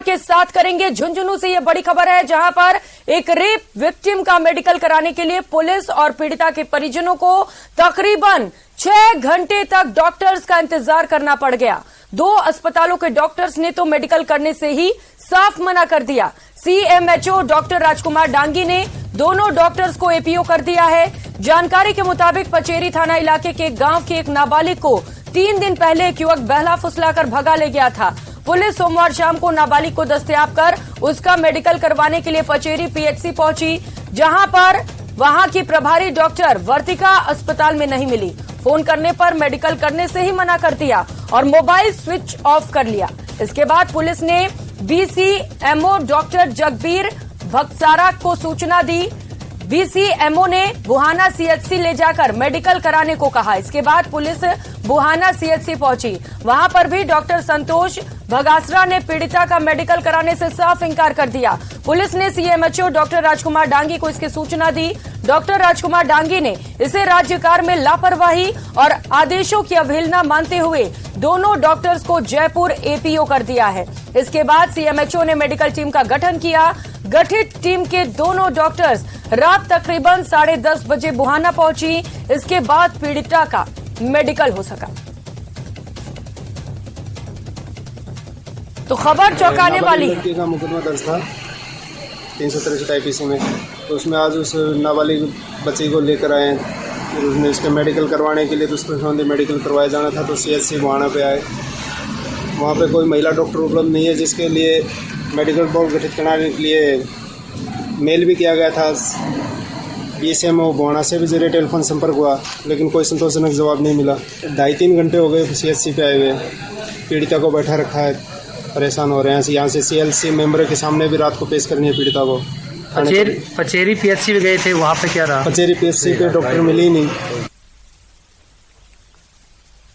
के साथ करेंगे। झुंझुनू से यह बड़ी खबर है, जहां पर एक रेप विक्टिम का मेडिकल कराने के लिए पुलिस और पीड़िता के परिजनों को तकरीबन 6 घंटे तक डॉक्टर्स का इंतजार करना पड़ गया। 2 अस्पतालों के डॉक्टर्स ने तो मेडिकल करने से ही साफ मना कर दिया। सीएमएचओ डॉक्टर राजकुमार डांगी ने दोनों डॉक्टर्स को एपीओ कर दिया है। जानकारी के मुताबिक पचेरी थाना इलाके के गांव के एक नाबालिग को 3 दिन पहले एक युवक बहला फुसलाकर भगा ले गया था। पुलिस सोमवार शाम को नाबालिग को दस्तयाब कर उसका मेडिकल करवाने के लिए पचेरी पीएचसी पहुंची, जहां पर वहां की प्रभारी डॉक्टर वर्तिका अस्पताल में नहीं मिली। फोन करने पर मेडिकल करने से ही मना कर दिया और मोबाइल स्विच ऑफ कर लिया। इसके बाद पुलिस ने बीसीएमओ डॉक्टर जगबीर भगसारा को सूचना दी। बीसीएमओ ने बुहाना सीएचसी ले जाकर मेडिकल कराने को कहा। इसके बाद पुलिस बुहाना सीएचसी पहुंची। वहां पर भी डॉक्टर संतोष भगासरा ने पीड़िता का मेडिकल कराने से साफ इंकार कर दिया। पुलिस ने सीएमएचओ डॉक्टर राजकुमार डांगी को इसकी सूचना दी। डॉक्टर राजकुमार डांगी ने इसे राज्य कार्य में लापरवाही और आदेशों की अवहेलना मानते हुए दोनों डॉक्टर्स को जयपुर एपीओ कर दिया है। इसके बाद सीएमएचओ ने मेडिकल टीम का गठन किया। गठित टीम के दोनों डॉक्टर्स रात तकरीबन 10:30 बजे बुहाना पहुंची। इसके बाद पीड़िता का मेडिकल हो सका। तो खबर चौंकाने वाली है। लड़की का मुकदमा दर्ज था 363 आईपीसी में, तो उसमें आज उस नाबालिग बच्ची को लेकर आए। फिर उसने इसका मेडिकल करवाने के लिए तो उसको संबंधी मेडिकल करवाया जाना था, तो सीएचसी बुहाना पे आए। वहाँ पे कोई महिला डॉक्टर उपलब्ध नहीं है, जिसके लिए मेडिकल बोर्ड गठित कराने के लिए मेल भी किया गया था। बीसीएमओ बुहाना से भी जरिए टेलीफोन संपर्क हुआ, लेकिन कोई संतोषजनक जवाब नहीं मिला। 2.5-3 घंटे हो गए सीएचसी पे आए हुए। पीड़िता को बैठा रखा है, परेशान हो रहे हैं। यहाँ से सीएलसी मेंबर के सामने भी रात को पेश करनी है पीड़िता को। पचेरी पीएचसी में गए थे, वहाँ पे क्या रहा? पचेरी पीएचसी पे डॉक्टर मिले ही नहीं।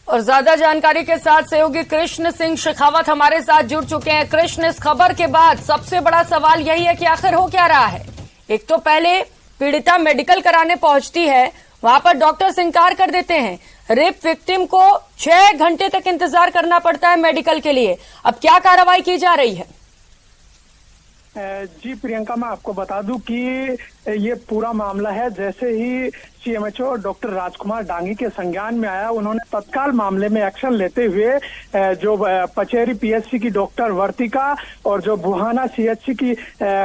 और ज्यादा जानकारी के साथ सहयोगी कृष्ण सिंह शेखावत हमारे साथ जुड़ चुके हैं। कृष्ण, इस खबर के बाद सबसे बड़ा सवाल यही है कि आखिर हो क्या रहा है? एक तो पहले पीड़िता मेडिकल कराने पहुंचती है, वहां पर डॉक्टर्स इंकार कर देते हैं। रेप विक्टिम को 6 घंटे तक इंतजार करना पड़ता है मेडिकल के लिए। अब क्या कार्रवाई की जा रही है? जी प्रियंका, मैं आपको बता दूं कि ये पूरा मामला है जैसे ही सीएमएचओ डॉक्टर राजकुमार डांगी के संज्ञान में आया, उन्होंने तत्काल मामले में एक्शन लेते हुए जो पचेरी पीएचसी की डॉक्टर वर्तिका और जो बुहाना सीएचसी की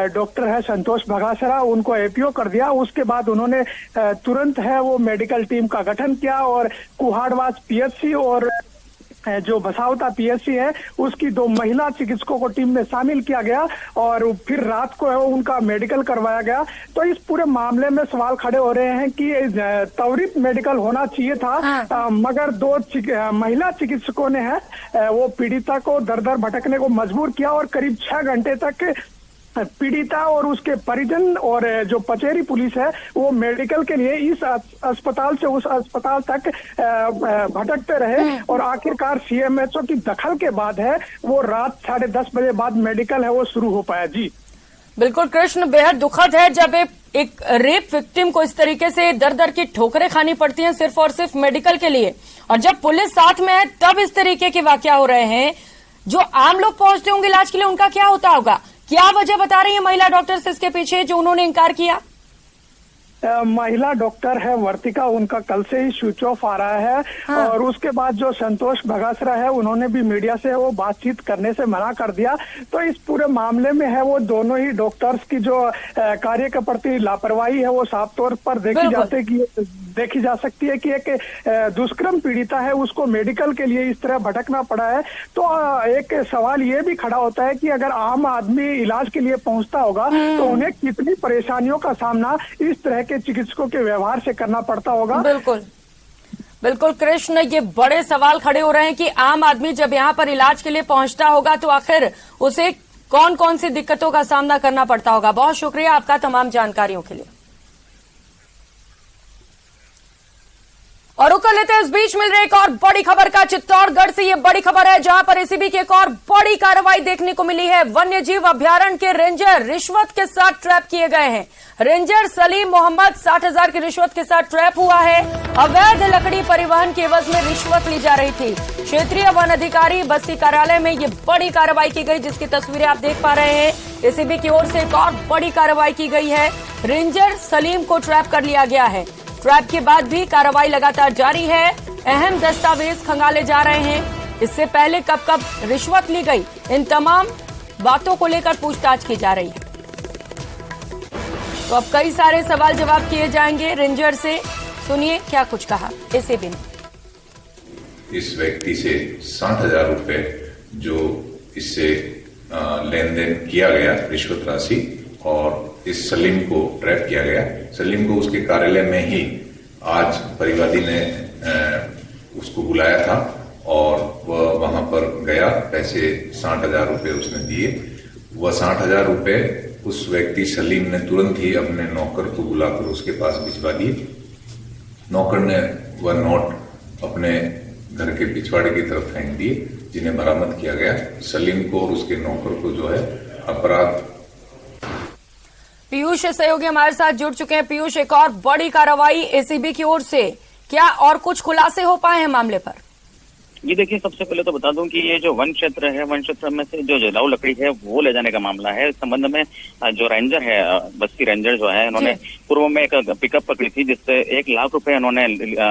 डॉक्टर है संतोष भगासरा, उनको एपीओ कर दिया। उसके बाद उन्होंने तुरंत है वो मेडिकल टीम का गठन किया और कुहाड़वास पीएचसी और जो बसावता पीएचसी है उसकी 2 महिला चिकित्सकों को टीम में शामिल किया गया और फिर रात को है उनका मेडिकल करवाया गया। तो इस पूरे मामले में सवाल खड़े हो रहे हैं कि त्वरित मेडिकल होना चाहिए था, मगर 2 महिला चिकित्सकों ने है वो पीड़िता को दर दर भटकने को मजबूर किया और करीब 6 घंटे तक पीड़िता और उसके परिजन और जो पचेरी पुलिस है वो मेडिकल के लिए इस अस्पताल से उस अस्पताल तक भटकते रहे और आखिरकार सीएमएचओ की दखल के बाद है वो रात 10:30 बजे बाद मेडिकल है वो शुरू हो पाया। जी बिल्कुल कृष्ण, बेहद दुखद है जब एक रेप विक्टिम को इस तरीके से दर दर की ठोकरें खानी पड़ती हैं सिर्फ और सिर्फ मेडिकल के लिए, और जब पुलिस साथ में है तब इस तरीके के वाकया हो रहे हैं। जो आम लोग पहुंचते होंगे इलाज के लिए, उनका क्या होता होगा? क्या वजह बता रही है महिला डॉक्टर्स इसके पीछे जो उन्होंने इंकार किया? महिला डॉक्टर है वर्तिका, उनका कल से ही स्विच ऑफ आ रहा है। हाँ। और उसके बाद जो संतोष भगासरा है उन्होंने भी मीडिया से वो बातचीत करने से मना कर दिया। तो इस पूरे मामले में है वो दोनों ही डॉक्टर्स की जो कार्य के प्रति लापरवाही है वो साफ तौर पर देखी जा सकती है कि एक दुष्कर्म पीड़िता है उसको मेडिकल के लिए इस तरह भटकना पड़ा है। तो एक सवाल ये भी खड़ा होता है कि अगर आम आदमी इलाज के लिए पहुंचता होगा तो उन्हें कितनी परेशानियों का सामना इस तरह के चिकित्सकों के व्यवहार से करना पड़ता होगा। बिल्कुल बिल्कुल कृष्ण, ये बड़े सवाल खड़े हो रहे हैं कि आम आदमी जब यहाँ पर इलाज के लिए पहुंचता होगा तो आखिर उसे कौन कौन सी दिक्कतों का सामना करना पड़ता होगा। बहुत शुक्रिया आपका तमाम जानकारियों के लिए। और रुक कर लेते हैं, इस बीच मिल रही एक और बड़ी खबर का। चित्तौड़गढ़ से ये बड़ी खबर है, जहां पर एसीबी की एक और बड़ी कार्रवाई देखने को मिली है। वन्य जीव अभ्यारण्य के रेंजर रिश्वत के साथ ट्रैप किए गए हैं। रेंजर सलीम मोहम्मद 60,000 की रिश्वत के साथ ट्रैप हुआ है। अवैध लकड़ी परिवहन के एवज में रिश्वत ली जा रही थी। क्षेत्रीय वन अधिकारी बस्ती कार्यालय में ये बड़ी कार्रवाई की गई, जिसकी तस्वीरें आप देख पा रहे हैं। एसीबी की ओर से एक और बड़ी कार्रवाई की गई है। रेंजर सलीम को ट्रैप कर लिया गया है। ट्रैप के बाद भी कार्रवाई लगातार जारी है। अहम दस्तावेज खंगाले जा रहे हैं। इससे पहले कब कब रिश्वत ली गई, इन तमाम बातों को लेकर पूछताछ की जा रही है। तो अब कई सारे सवाल जवाब किए जाएंगे रेंजर से। सुनिए क्या कुछ कहा एसीबी ने। इस व्यक्ति से 60,000 रुपए जो इससे लेन देन किया गया रिश्वत राशि, और इस सलीम को ट्रैप किया गया। सलीम को उसके कार्यालय में ही आज परिवादी ने उसको बुलाया था और वह वहां पर गया। पैसे 60,000 रुपए उसने दिए। वह 60,000 रुपए उस व्यक्ति सलीम ने तुरंत ही अपने नौकर को बुलाकर उसके पास भिजवा दिए। नौकर ने वह नोट अपने घर के पिछवाड़े की तरफ फेंक दिए, जिन्हें बरामद किया गया। सलीम को और उसके नौकर को जो है अपराध। पीयूष सहयोगी हमारे साथ जुड़ चुके हैं। पीयूष, एक और बड़ी कार्रवाई एसीबी की ओर से, क्या और कुछ खुलासे हो पाए हैं मामले पर? ये देखिए, सबसे पहले तो बता दूं कि ये जो वन क्षेत्र है, वन क्षेत्र में से जो जलाऊ लकड़ी है वो ले जाने का मामला है। इस संबंध में जो रेंजर है, बस्ती रेंजर जो है, इन्होंने पूर्व में एक पिकअप पकड़ी थी, जिससे 1 लाख रुपए इन्होंने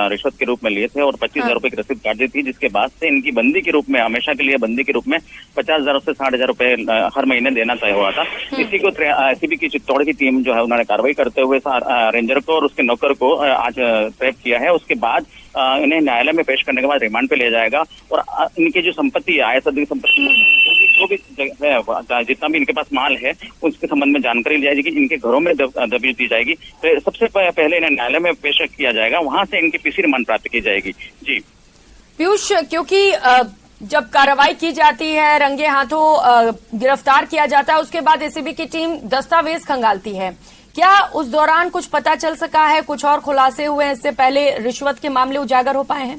रिश्वत के रूप में लिए थे और 25,000 रुपए की रसीद काट दी थी। जिसके बाद से इनकी बंदी के रूप में, हमेशा के लिए बंदी के रूप में 50,000 से 60,000 रुपए हर महीने देना तय हुआ था। इसी को एसीबी की चित्तौड़ की टीम जो है, उन्होंने कार्रवाई करते हुए रेंजर को और उसके नौकर को आज ट्रैप किया है। उसके बाद इन्हें न्यायालय में पेश करने के बाद रिमांड पे लिया जाएगा और इनकी जो संपत्ति है, आय सदी संपत्ति, जो भी जितना भी इनके पास माल है उसके संबंध में जानकारी ली जाएगी, इनके घरों में दबिश दी जाएगी। तो सबसे पहले इन्हें न्यायालय में पेश किया जाएगा, वहां से इनकी पीसी रिमांड प्राप्त की जाएगी। जी पीयूष, क्योंकि जब कार्रवाई की जाती है, रंगे हाथों गिरफ्तार किया जाता है, उसके बाद एसीबी की टीम दस्तावेज खंगालती है, क्या उस दौरान कुछ पता चल सका है? कुछ और खुलासे हुए हैं इससे पहले रिश्वत के मामले उजागर हो पाए हैं?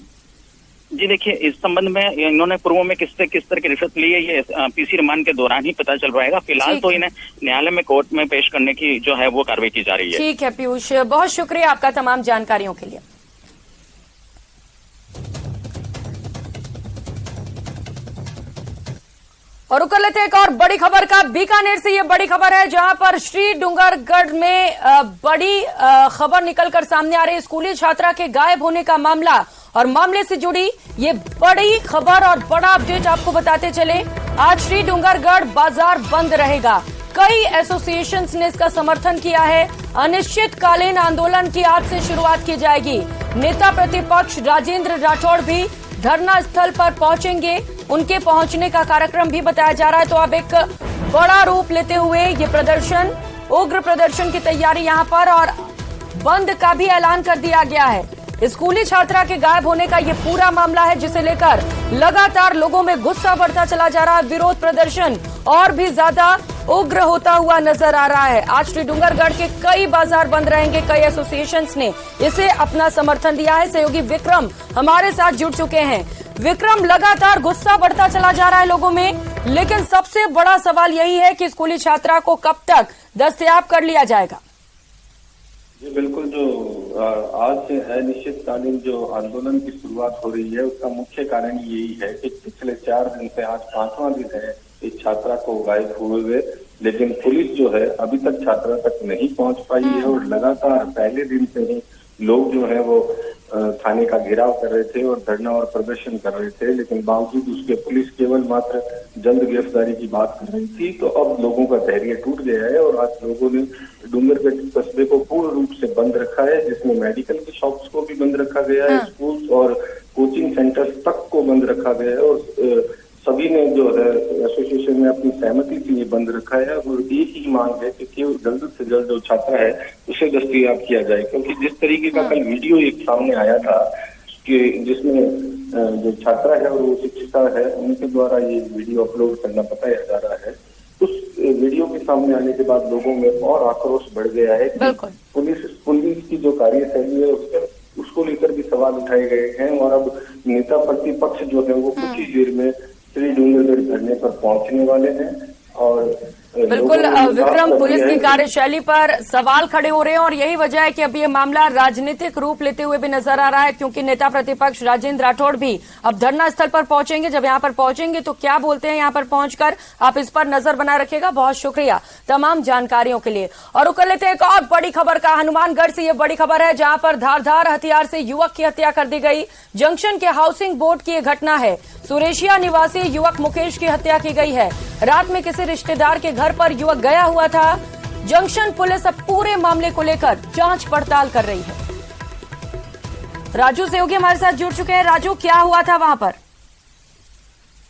जी देखिए, इस संबंध में इन्होंने पूर्व में किस तरह की रिश्वत ली है, ये पीसी रिमांड के दौरान ही पता चल पाएगा। फिलहाल तो इन्हें न्यायालय में कोर्ट में पेश करने की जो है वो कार्रवाई की जा रही है। ठीक है पीयूष, बहुत शुक्रिया आपका तमाम जानकारियों के लिए। और रुक लेते हैं एक और बड़ी खबर का। बीकानेर से ये बड़ी खबर है, जहां पर श्री डूंगरगढ़ में बड़ी खबर निकलकर सामने आ रही है। स्कूली छात्रा के गायब होने का मामला, और मामले से जुड़ी ये बड़ी खबर और बड़ा अपडेट आपको बताते चले। आज श्री डूंगरगढ़ बाजार बंद रहेगा। कई एसोसिएशंस ने इसका समर्थन किया है। अनिश्चितकालीन आंदोलन की आज से शुरुआत की जाएगी। नेता प्रतिपक्ष राजेंद्र राठौड़ भी धरना स्थल पर पहुंचेंगे। उनके पहुंचने का कार्यक्रम भी बताया जा रहा है। तो अब एक बड़ा रूप लेते हुए ये प्रदर्शन, उग्र प्रदर्शन की तैयारी यहां पर, और बंद का भी ऐलान कर दिया गया है। स्कूली छात्रा के गायब होने का ये पूरा मामला है, जिसे लेकर लगातार लोगों में गुस्सा बढ़ता चला जा रहा है। विरोध प्रदर्शन और भी ज्यादा उग्र होता हुआ नजर आ रहा है। आज श्री डूंगरगढ़ के कई बाजार बंद रहेंगे। कई एसोसिएशंस ने इसे अपना समर्थन दिया है। सहयोगी विक्रम हमारे साथ जुड़ चुके हैं। विक्रम, लगातार गुस्सा बढ़ता चला जा रहा है लोगों में, लेकिन सबसे बड़ा सवाल यही है कि स्कूली छात्रा को कब तक दस्तयाब कर लिया जाएगा? जी बिल्कुल, जो आज से अनिश्चितकालीन जो आंदोलन की शुरुआत हो रही है, उसका मुख्य कारण यही है कि पिछले 4 दिन से आज 5वां दिन है इस छात्रा को गायब हुए, लेकिन पुलिस जो है अभी तक छात्रा तक नहीं पहुंच पाई है। और लगातार पहले दिन से ही लोग जो है वो थाने का घेराव कर रहे थे और धरना और प्रदर्शन कर रहे थे, लेकिन बावजूद उसके पुलिस केवल मात्र जल्द गिरफ्तारी की बात कर रही थी। तो अब लोगों का धैर्य टूट गया है और आज लोगों ने डूंगरगढ़ कस्बे को पूर्ण रूप से बंद रखा है, जिसमें मेडिकल की शॉप्स को भी बंद रखा गया है, स्कूल्स और कोचिंग सेंटर्स तक को बंद रखा गया है। और सभी ने जो है एसोसिएशन में अपनी सहमति से ये बंद रखा है और एक ही मांग है कि जल्द से जल्द जो छात्रा है उसे दस्तयाब किया जाए। क्योंकि जिस तरीके का कल वीडियो एक सामने आया था कि जिसमें जो छात्रा है और वो शिक्षिका है, उनके द्वारा ये वीडियो अपलोड करना बताया जा रहा है, उस वीडियो के सामने आने के बाद लोगों में और आक्रोश बढ़ गया है कि पुलिस की जो कार्यशैली है उसको उसको लेकर भी सवाल उठाए गए हैं। और अब नेता प्रतिपक्ष जो है वो कुछ ही देर में श्री डूंगरगढ़ धरने पर पहुंचने वाले हैं। और बिल्कुल विक्रम, पुलिस की कार्यशैली पर सवाल खड़े हो रहे हैं और यही वजह है कि अब ये मामला राजनीतिक रूप लेते हुए भी नजर आ रहा है, क्योंकि नेता प्रतिपक्ष राजेंद्र राठौड़ भी अब धरना स्थल पर पहुंचेंगे। जब यहां पर पहुंचेंगे तो क्या बोलते हैं यहां पर पहुंचकर, आप इस पर नजर बनाए रखिएगा। बहुत शुक्रिया तमाम जानकारियों के लिए। और रुक लेते हैं एक और बड़ी खबर का। हनुमानगढ़ से ये बड़ी खबर है, जहां पर धारदार हथियार से युवक की हत्या कर दी गई। जंक्शन के हाउसिंग बोर्ड की यह घटना है। सुरेशिया निवासी युवक मुकेश की हत्या की गई है। रात में किसी रिश्तेदार के घर पर युवक गया हुआ था। जंक्शन पुलिस अब पूरे मामले को लेकर जांच पड़ताल कर रही है। राजू सहयोगी हमारे साथ जुड़ चुके हैं। राजू, क्या हुआ था वहां पर?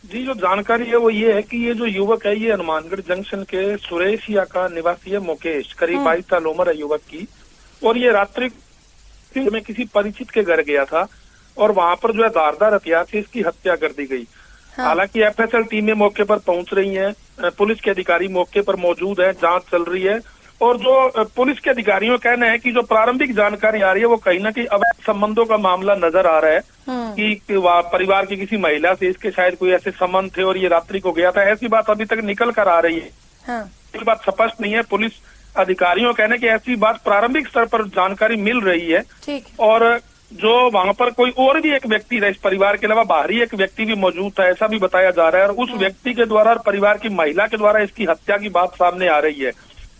जी, जो जानकारी है वो ये है कि ये जो युवक है ये हनुमानगढ़ जंक्शन के सुरेशिया का निवासी है मुकेश। करीब 22 साल उम्र है युवक की। और ये रात्रि में किसी परिचित के घर गया था और वहां पर जो है धारदार हथियार से इसकी हत्या कर दी गई। हालांकि एफएसएल टीमें मौके पर पहुंच रही हैं, पुलिस के अधिकारी मौके पर मौजूद हैं, जांच चल रही है। और जो पुलिस के अधिकारियों का कहना है कि जो प्रारंभिक जानकारी आ रही है वो कहीं ना कहीं अवैध संबंधों का मामला नजर आ रहा है कि परिवार की किसी महिला से इसके शायद कोई ऐसे संबंध थे और ये रात्रि को गया था। ऐसी बात अभी तक निकल कर आ रही है। ये बात स्पष्ट नहीं है। पुलिस अधिकारियों का कहना है कि ऐसी बात प्रारंभिक स्तर पर जानकारी मिल रही है। और जो वहां पर कोई और भी एक व्यक्ति था, इस परिवार के अलावा बाहरी एक व्यक्ति भी मौजूद था, ऐसा भी बताया जा रहा है। और उस व्यक्ति के द्वारा और परिवार की महिला के द्वारा इसकी हत्या की बात सामने आ रही है।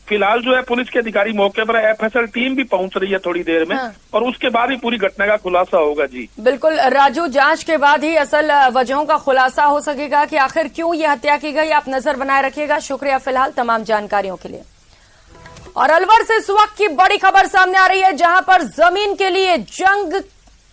फिलहाल जो है पुलिस के अधिकारी मौके पर, एफएसएल टीम भी पहुंच रही है थोड़ी देर में। और उसके बाद ही पूरी घटना का खुलासा होगा। जी बिल्कुल राजू, जांच के बाद ही असल वजहों का खुलासा हो सकेगा कि आखिर क्यों ये हत्या की गई। आप नजर बनाए रखिएगा। शुक्रिया फिलहाल तमाम जानकारियों के लिए। और अलवर से इस वक्त की बड़ी खबर सामने आ रही है, जहां पर जमीन के लिए जंग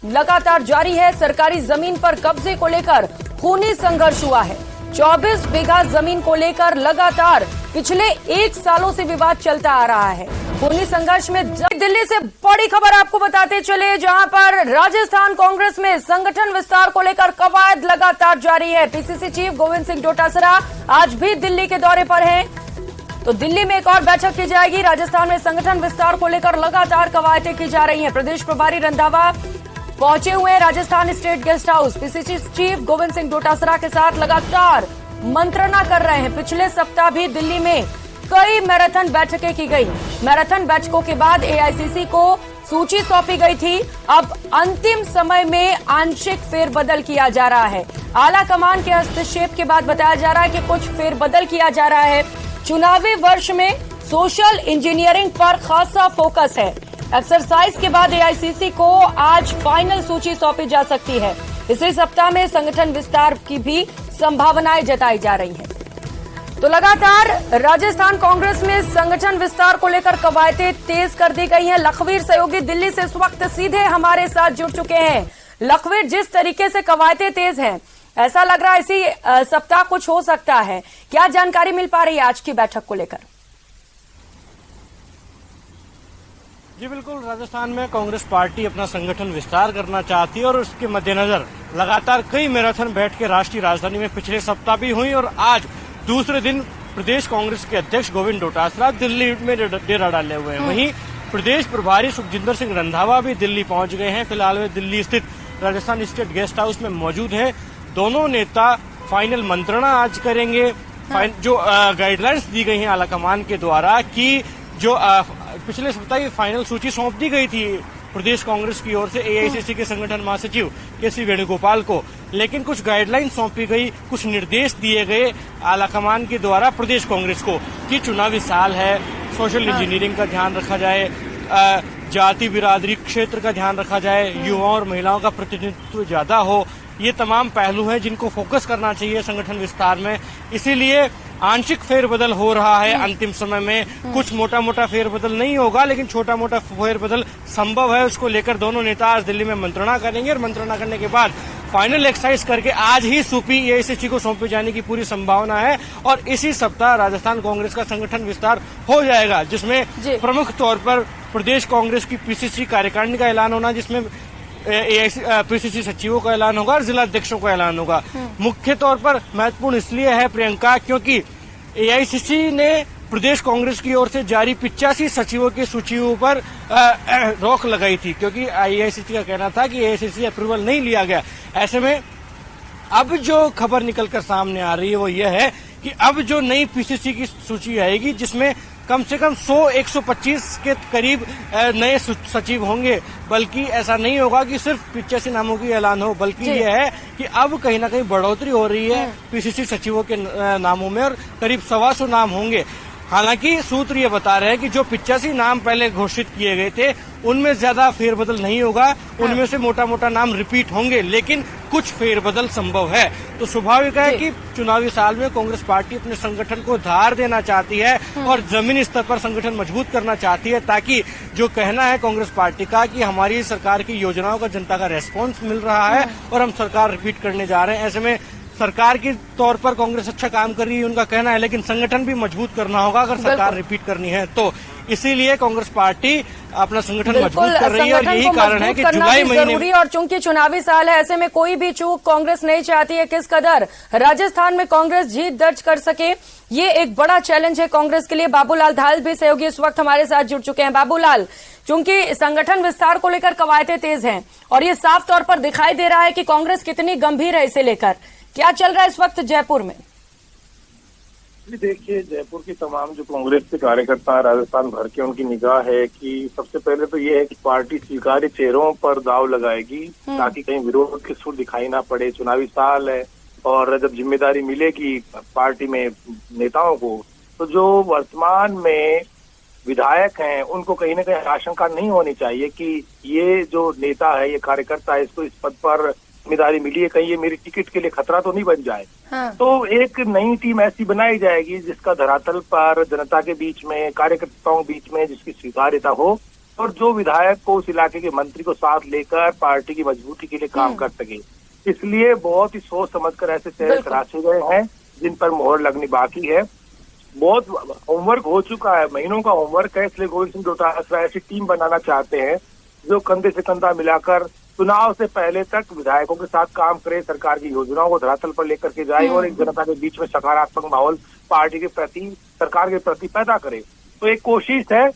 लगातार जारी है। सरकारी जमीन पर कब्जे को लेकर खूनी संघर्ष हुआ है। 24 बीघा जमीन को लेकर लगातार पिछले 1 सालों से विवाद चलता आ रहा है। खूनी संघर्ष में दिल्ली से बड़ी खबर आपको बताते चले, जहां पर राजस्थान कांग्रेस में संगठन विस्तार को लेकर कवायद लगातार जारी है। पीसीसी चीफ गोविंद सिंह डोटासरा आज भी दिल्ली के दौरे पर हैं। तो दिल्ली में एक और बैठक की जाएगी। राजस्थान में संगठन विस्तार को लेकर लगातार कवायदें की जा रही हैं। प्रदेश प्रभारी रंधावा पहुंचे हुए हैं Rajasthan state guest house. PCC chief Govind Singh Dotasra के साथ लगातार मंत्रणा कर रहे हैं। पिछले सप्ताह भी दिल्ली में कई मैराथन बैठकें की गई। मैराथन बैठकों के बाद एआईसीसी को सूची सौंपी गई थी। अब अंतिम समय में आंशिक फेरबदल किया जा रहा है। आला कमान के हस्तक्षेप के बाद बताया जा रहा है कि कुछ फेरबदल किया जा रहा है। चुनावी वर्ष में सोशल इंजीनियरिंग पर खासा फोकस है। एक्सरसाइज के बाद एआईसीसी को आज फाइनल सूची सौंपी जा सकती है। इसी सप्ताह में संगठन विस्तार की भी संभावनाएं जताई जा रही हैं। तो लगातार राजस्थान कांग्रेस में संगठन विस्तार को लेकर कवायदें तेज कर दी गई हैं। लखवीर सहयोगी दिल्ली से इस वक्त सीधे हमारे साथ जुड़ चुके हैं। लखवीर, जिस तरीके से कवायदें तेज हैं, ऐसा लग रहा है इसी सप्ताह कुछ हो सकता है। क्या जानकारी मिल पा रही है आज की बैठक को लेकर? जी बिल्कुल, राजस्थान में कांग्रेस पार्टी अपना संगठन विस्तार करना चाहती है और उसके मद्देनजर लगातार कई मैराथन बैठकें राष्ट्रीय राजधानी में पिछले सप्ताह भी हुई। और आज दूसरे दिन प्रदेश कांग्रेस के अध्यक्ष गोविंद डोटासरा दिल्ली में डेरा डाले हुए हैं। वहीं प्रदेश प्रभारी सुखजिंदर सिंह रंधावा भी दिल्ली पहुंच गए हैं। फिलहाल वे दिल्ली स्थित राजस्थान स्टेट गेस्ट हाउस में मौजूद हैं। दोनों नेता फाइनल मंत्रणा आज करेंगे। जो गाइडलाइंस दी गई हैं आलाकमान के द्वारा कि जो पिछले सप्ताह की फाइनल सूची सौंप दी गई थी प्रदेश कांग्रेस की ओर से एआईसीसी के संगठन महासचिव केसी वेणुगोपाल को, लेकिन कुछ गाइडलाइन सौंपी गई, कुछ निर्देश दिए गए आलाकमान के द्वारा प्रदेश कांग्रेस को कि चुनावी साल है, सोशल इंजीनियरिंग का ध्यान रखा जाए, जाति बिरादरी क्षेत्र का ध्यान रखा जाए, युवाओं और महिलाओं का प्रतिनिधित्व ज्यादा हो। ये तमाम पहलू हैं जिनको फोकस करना चाहिए संगठन विस्तार में। इसीलिए आंशिक फेरबदल हो रहा है अंतिम समय में। कुछ मोटा मोटा फेरबदल नहीं होगा, लेकिन छोटा मोटा फेरबदल संभव है। उसको लेकर दोनों नेता आज दिल्ली में मंत्रणा करेंगे और मंत्रणा करने के बाद फाइनल एक्सरसाइज करके आज ही सूपी एआईसीसी को सौंपे जाने की पूरी संभावना है। और इसी सप्ताह राजस्थान कांग्रेस का संगठन विस्तार हो जाएगा, जिसमें प्रमुख तौर पर प्रदेश कांग्रेस की पीसीसी कार्यकारिणी का ऐलान होना, जिसमें पीसीसी सचिवों का ऐलान होगा और जिला अध्यक्षों का ऐलान होगा। मुख्य तौर पर महत्वपूर्ण इसलिए है प्रियंका, क्योंकि एआईसीसी ने प्रदेश कांग्रेस की ओर से जारी 85 सचिवों की सूचियों पर रोक लगाई थी, क्योंकि एआईसीसी का कहना था कि एआईसीसी अप्रूवल नहीं लिया गया। ऐसे में अब जो खबर निकलकर सामने आ रही है वो ये है कि अब जो नई पीसीसी की सूची आएगी, जिसमें कम से कम 100-125 के करीब नए सचिव होंगे, बल्कि ऐसा नहीं होगा कि सिर्फ 85 नामों की ऐलान हो, बल्कि ये है कि अब कहीं ना कहीं बढ़ोतरी हो रही है पीसीसी सचिवों के नामों में, और करीब 125 नाम होंगे। हालांकि सूत्र ये बता रहे हैं कि जो 85 नाम पहले घोषित किए गए थे उनमें ज्यादा फेरबदल नहीं होगा, उनमें से मोटा मोटा नाम रिपीट होंगे, लेकिन कुछ फेरबदल संभव है। तो स्वाभाविक है कि चुनावी साल में कांग्रेस पार्टी अपने संगठन को धार देना चाहती है और जमीनी स्तर पर संगठन मजबूत करना चाहती है, ताकि जो कहना है कांग्रेस पार्टी का कि हमारी सरकार की योजनाओं का जनता का रेस्पॉन्स मिल रहा है और हम सरकार रिपीट करने जा रहे हैं। ऐसे में सरकार के तौर पर कांग्रेस अच्छा काम कर रही है उनका कहना है, लेकिन संगठन भी मजबूत करना होगा अगर सरकार रिपीट करनी है तो। इसीलिए कांग्रेस पार्टी अपना संगठन मजबूत कर रही है और यही कारण है कि जुलाई महीने, और चूंकि चुनावी साल है, ऐसे में कोई भी चूक कांग्रेस नहीं चाहती है। किस कदर राजस्थान में कांग्रेस जीत दर्ज कर सके, ये एक बड़ा चैलेंज है कांग्रेस के लिए। बाबूलाल धाल भी सहयोगी इस वक्त हमारे साथ जुड़ चुके हैं। बाबूलाल, चूंकि संगठन विस्तार को लेकर कवायदें तेज हैं और ये साफ तौर पर दिखाई दे रहा है कि कांग्रेस कितनी गंभीर है इसे लेकर, क्या चल रहा है इस वक्त जयपुर में? देखिए, जयपुर की तमाम जो कांग्रेस के कार्यकर्ता राजस्थान भर के, उनकी निगाह है कि सबसे पहले तो ये है कि पार्टी स्वीकार्य चेहरों पर दाव लगाएगी ताकि कहीं विरोध के सुर दिखाई ना पड़े। चुनावी साल है और जब जिम्मेदारी मिलेगी पार्टी में नेताओं को, तो जो वर्तमान में विधायक हैं उनको कहीं ना कहीं आशंका नहीं होनी चाहिए कि ये जो नेता है, ये कार्यकर्ता है, इसको इस पद पर जिम्मेदारी मिली है, कहीं ये मेरी टिकट के लिए खतरा तो नहीं बन जाए। तो एक नई टीम ऐसी बनाई जाएगी जिसका धरातल पर जनता के बीच में, कार्यकर्ताओं के बीच में जिसकी स्वीकार्यता हो और जो विधायक को उस इलाके के मंत्री को साथ लेकर पार्टी की मजबूती के लिए काम कर सके। इसलिए बहुत ही सोच समझकर ऐसे चेहरे तराशे गए हैं जिन पर मोहर लगनी बाकी है। बहुत होमवर्क हो चुका है, महीनों का होमवर्क है, इसलिए गोविंद सिंह डोटासरा ऐसी टीम बनाना चाहते हैं जो कंधे से कंधा मिलाकर चुनाव से पहले तक विधायकों के साथ काम करे, सरकार की योजनाओं को धरातल पर लेकर के जाए और एक जनता के बीच में सकारात्मक माहौल पार्टी के प्रति, सरकार के प्रति पैदा करे। तो एक कोशिश है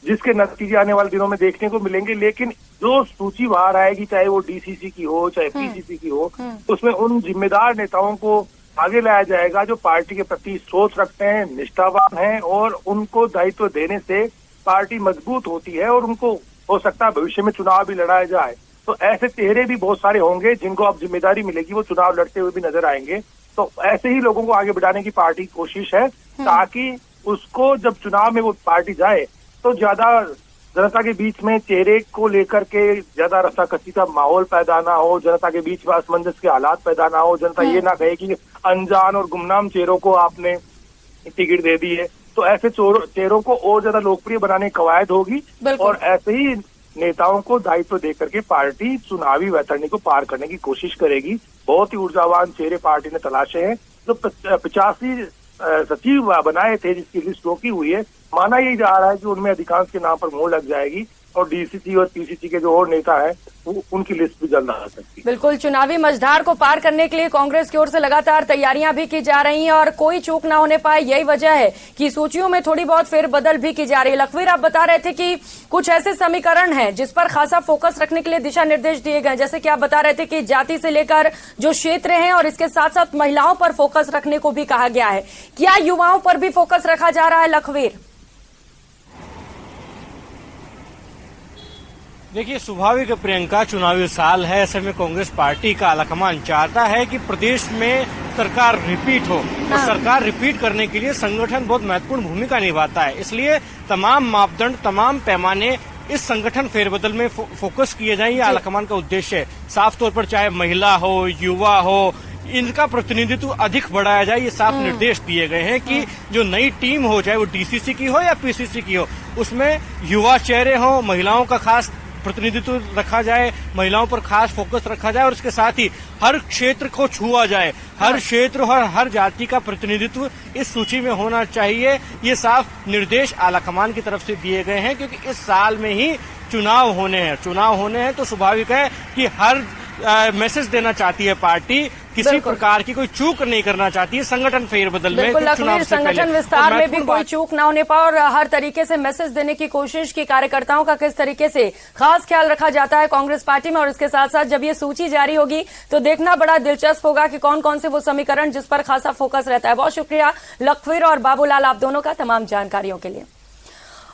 जिसके नतीजे आने वाले दिनों में देखने को मिलेंगे। लेकिन जो सूची बाहर आएगी, चाहे वो डीसीसी की हो चाहे पीसीसी की हो, उसमें उन जिम्मेदार नेताओं को आगे लाया जाएगा जो पार्टी के प्रति सोच रखते हैं, निष्ठावान हैं और उनको दायित्व देने से पार्टी मजबूत होती है और उनको हो सकता है भविष्य में चुनाव भी लड़ाया जाए। तो ऐसे चेहरे भी बहुत सारे होंगे जिनको अब जिम्मेदारी मिलेगी, वो चुनाव लड़ते हुए भी नजर आएंगे। तो ऐसे ही लोगों को आगे बढ़ाने की पार्टी की कोशिश है ताकि उसको जब चुनाव में वो पार्टी जाए तो ज्यादा जनता के बीच में चेहरे को लेकर के ज्यादा रस्साकसी का माहौल पैदा ना हो, जनता के बीच में असमंजस के हालात पैदा ना हो, जनता ये ना कहे कि अनजान और गुमनाम चेहरों को आपने टिकट दे दी है। तो ऐसे चेहरों को और ज्यादा लोकप्रिय बनाने की कवायद होगी और ऐसे ही नेताओं को दायित्व देकर के पार्टी चुनावी वैतरणी को पार करने की कोशिश करेगी। बहुत ही ऊर्जावान चेहरे पार्टी ने तलाशे हैं। जो 85 सचिव बनाए थे जिसकी लिस्ट रोकी हुई है, माना यही जा रहा है कि उनमें अधिकांश के नाम पर मोहर लग जाएगी और डीसीसी और पीसीसी के जो और नेता है उनकी लिस्ट भी जल्द आ सकती है। बिल्कुल, चुनावी मझधार को पार करने के लिए कांग्रेस की ओर से लगातार तैयारियां भी की जा रही हैं और कोई चूक ना होने पाए, यही वजह है कि सूचियों में थोड़ी बहुत फेरबदल भी की जा रही है। लखवीर, आप बता रहे थे कि कुछ ऐसे समीकरण हैं जिस पर खासा फोकस रखने के लिए दिशा निर्देश दिए गए, जैसे कि आप बता रहे थे कि जाति से लेकर जो क्षेत्र हैं और इसके साथ साथ महिलाओं पर फोकस रखने को भी कहा गया है। क्या युवाओं पर भी फोकस रखा जा रहा है लखवीर? देखिए, स्वाभाविक प्रियंका, चुनावी साल है, ऐसे में कांग्रेस पार्टी का आलाकमान चाहता है कि प्रदेश में सरकार रिपीट हो और सरकार रिपीट करने के लिए संगठन बहुत महत्वपूर्ण भूमिका निभाता है। इसलिए तमाम मापदंड, तमाम पैमाने इस संगठन फेरबदल में फोकस किए जाए, ये आलाकमान का उद्देश्य है। साफ तौर पर चाहे महिला हो, युवा हो, इनका प्रतिनिधित्व अधिक बढ़ाया जाए, ये साफ निर्देश दिए गए हैं कि जो नई टीम हो, चाहे वो डीसीसी की हो या पीसीसी की हो, उसमें युवा चेहरे हो, महिलाओं का खास प्रतिनिधित्व रखा जाए, महिलाओं पर खास फोकस रखा जाए और इसके साथ ही हर क्षेत्र को छुआ जाए, हर क्षेत्र और हर जाति का प्रतिनिधित्व इस सूची में होना चाहिए। ये साफ निर्देश आलाकमान की तरफ से दिए गए हैं क्योंकि इस साल में ही चुनाव होने हैं तो स्वाभाविक है कि हर मैसेज देना चाहती है पार्टी किसी प्रकार की कोई चूक नहीं करना चाहती है संगठन फेरबदल में। बिल्कुल लखवीर, संगठन विस्तार में भी कोई चूक ना होने पाए और हर तरीके से मैसेज देने की कोशिश की कार्यकर्ताओं का किस तरीके से खास ख्याल रखा जाता है कांग्रेस पार्टी में। और इसके साथ साथ जब ये सूची जारी होगी तो देखना बड़ा दिलचस्प होगा कि कौन कौन से वो समीकरण जिस पर खासा फोकस रहता है। बहुत शुक्रिया लखवीर और बाबूलाल आप दोनों का तमाम जानकारियों के लिए।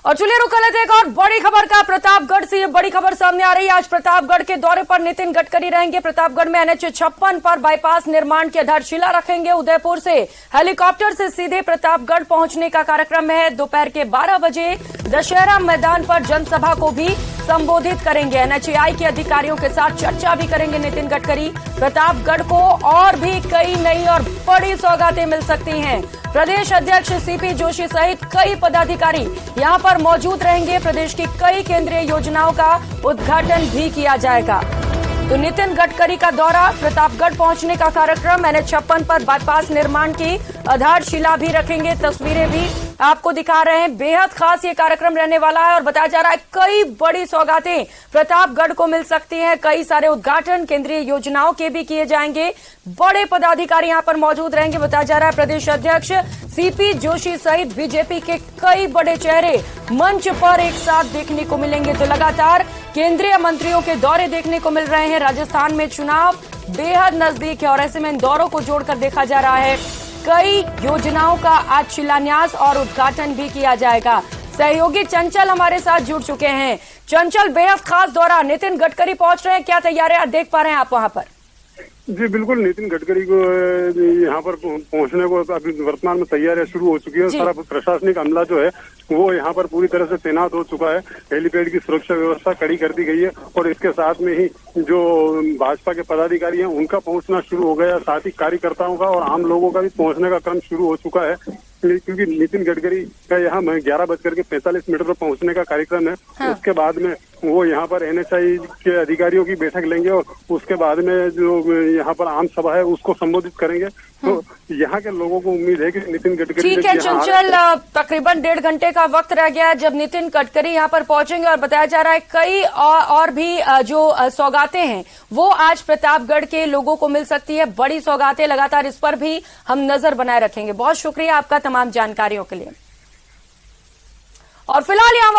और चलिए रुक लेते एक और बड़ी खबर का। प्रतापगढ़ से ये बड़ी खबर सामने आ रही है। आज प्रतापगढ़ के दौरे पर नितिन गडकरी रहेंगे। प्रतापगढ़ में NH 56 पर बाईपास निर्माण की आधारशिला रखेंगे। उदयपुर से हेलीकॉप्टर से सीधे प्रतापगढ़ पहुंचने का कार्यक्रम है। दोपहर के 12 बजे दशहरा मैदान पर जनसभा को भी संबोधित करेंगे। NHAI के अधिकारियों के साथ चर्चा भी करेंगे नितिन गडकरी। प्रतापगढ़ को और भी कई नई और बड़ी सौगातें मिल सकती हैं। प्रदेश अध्यक्ष CP जोशी सहित कई पदाधिकारी यहां पर मौजूद रहेंगे। प्रदेश की कई केंद्रीय योजनाओं का उद्घाटन भी किया जाएगा। तो नितिन गडकरी का दौरा, प्रतापगढ़ पहुंचने का कार्यक्रम, NH 56 पर बाईपास निर्माण की आधारशिला भी रखेंगे। तस्वीरें भी आपको दिखा रहे हैं। बेहद खास ये कार्यक्रम रहने वाला है और बताया जा रहा है कई बड़ी सौगातें प्रतापगढ़ को मिल सकती हैं। कई सारे उद्घाटन केंद्रीय योजनाओं के भी किए जाएंगे। बड़े पदाधिकारी यहां पर मौजूद रहेंगे। बताया जा रहा है प्रदेश अध्यक्ष CP जोशी सहित बीजेपी के कई बड़े चेहरे मंच पर एक साथ देखने को मिलेंगे। तो लगातार केंद्रीय मंत्रियों के दौरे देखने को मिल रहे हैं। राजस्थान में चुनाव बेहद नजदीक है और ऐसे में इन दौरों को जोड़कर देखा जा रहा है। कई योजनाओं का आज शिलान्यास और उद्घाटन भी किया जाएगा। सहयोगी चंचल हमारे साथ जुड़ चुके हैं। चंचल, बेहद खास दौरा, नितिन गडकरी पहुंच रहे हैं, क्या तैयारियां देख पा रहे हैं आप वहां पर? जी बिल्कुल, नितिन गडकरी को यहाँ पर पहुंचने को अभी वर्तमान में तैयारियां शुरू हो चुकी है। सारा प्रशासनिक अमला जो है वो यहाँ पर पूरी तरह से तैनात हो चुका है। हेलीपैड की सुरक्षा व्यवस्था कड़ी कर दी गई है और इसके साथ में ही जो भाजपा के पदाधिकारी हैं उनका पहुंचना शुरू हो गया। साथ ही कार्यकर्ताओं का और आम लोगों का भी पहुंचने का क्रम शुरू हो चुका है, क्योंकि नितिन गडकरी का यहाँ 11:45 पर पहुंचने का कार्यक्रम है। हाँ। उसके बाद में वो यहाँ पर NHAI के अधिकारियों की बैठक लेंगे और उसके बाद में जो यहाँ पर आम सभा है उसको संबोधित करेंगे। तो यहाँ के लोगों को उम्मीद है कि नितिन गडकरी ठीक है चंचल, तकरीबन 1.5 घंटे का वक्त रह गया है जब नितिन गडकरी यहाँ पर पहुंचेंगे और बताया जा रहा है कई और भी जो सौगातें हैं वो आज प्रतापगढ़ के लोगों को मिल सकती है। बड़ी सौगातें लगातार, इस पर भी हम नजर बनाए रखेंगे। बहुत शुक्रिया आपका तमाम जानकारियों के लिए। और फिलहाल यहाँ